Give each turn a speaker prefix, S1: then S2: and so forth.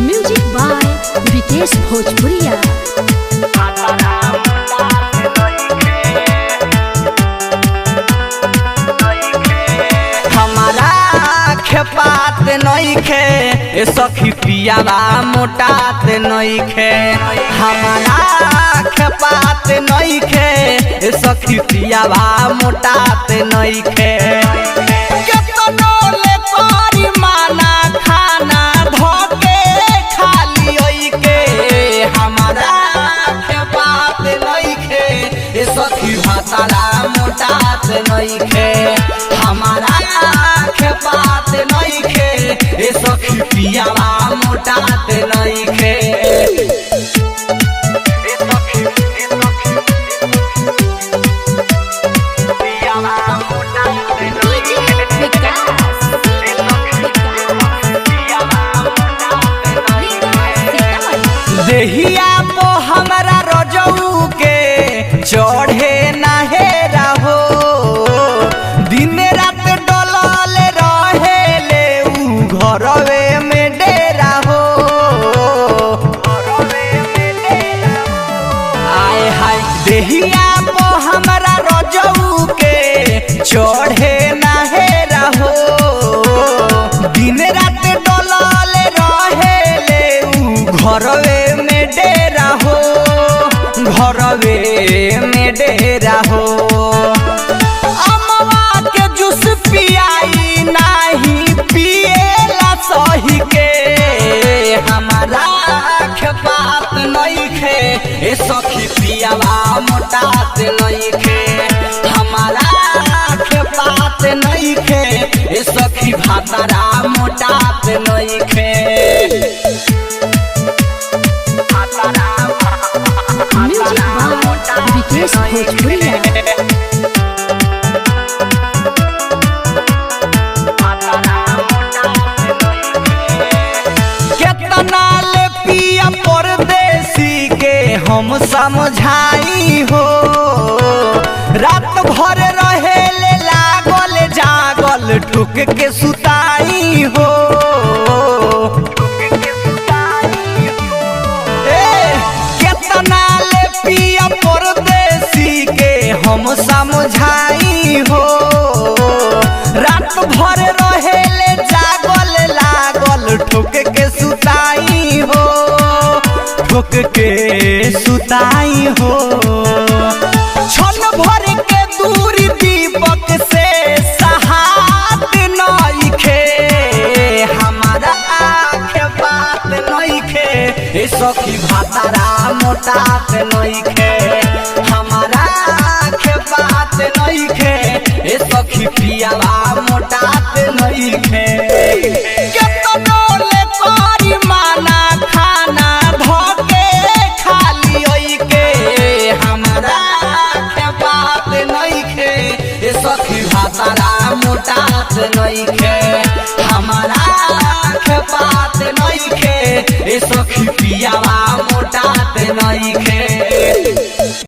S1: Music by Vikesh भोजपुरिया।
S2: हमारा खेपात नइखे ए सखी पियावा मोटात नइखे। हमारा खेपात नइखे ए सखी पियावा मोटात नइखे। केतनो ले करी माना खाना धोके खाली ओइके। हमारा खेपात नइखे ए सखी भातारा मोटात नइखे। हमारा खेपात नइखे ए सखी पियावा मोटात नइखे। देहिया पो हमरा रजऊ के चढ़े नाहे रहो। दिन रात डोलल रहेले उ घरवे में डेरा हो। आए हाय देहिया पो हमरा रजऊ के चढ़े नाहे रहो। दिन रात डोलल रहेले उ घरवे में डेरा हो। घरवे में डेरा हो। अमवा के जूस पियाई नाही पिएला सही के। हमारा खेपात नइखे ए सखी पियावा मोटात नइखे। हमारा खेपात नइखे ए सखी भातारा मोटात नइखे।
S1: म्यूजिक बाय विकेश भोजपुरिया।
S2: केतना ले पिया परदेसी के हम समझाई हो। रात भर रहेले लागल जागल ठुक के सुताई हो। केतना ले पिया परदेसी के हम समझाई हो। रात भर रहेले जागल लागल ठुक के सुताई हो। ठुक के सुताई हो। क्षण भर के दूरी दीपक से सहात नइखे। हमारा खेपात नइखे ए सखी भातारा मोटात नइखे। हमारा खेपात नइखे ए सखी पियावा मोटात नइखे। केतनो ले करी माना खाना धोके खाली ओइके। हमारा खेपात नइखे ए सखी भातारा मोटात नइखे। हमारा खेपात नइखे ए सखी पियावा मोटात नइखे।